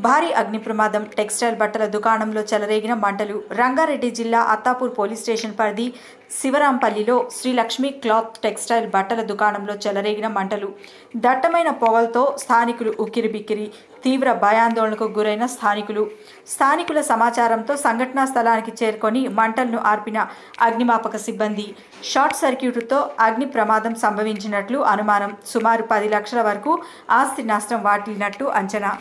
భారీ అగ్ని ప్రమాదం. టెక్స్టైల్ బట్టల దుకాణంలో చెలరేగిన మంటలు. రంగారెడ్డి జిల్లా అత్తాపూర్ పోలీస్ స్టేషన్ పరిధి శివరాంపల్లిలో శ్రీ లక్ష్మీ క్లాత్ టెక్స్టైల్ బట్టల దుకాణంలో చెలరేగిన మంటలు. దట్టమైన పొగలతో స్థానికులు ఉక్కిరిబిక్కిరి. తీవ్ర భయాందోళనకు గురైన స్థానికుల సమాచారంతో సంఘటనా స్థలానికి చేరుకొని మంటలను ఆర్పిన అగ్నిమాపక సిబ్బంది. షార్ట్ సర్క్యూట్తో అగ్ని ప్రమాదం సంభవించినట్లు అనుమానం. సుమారు 10 లక్షల వరకు ఆస్తి నష్టం వాటిల్లినట్టు అంచనా.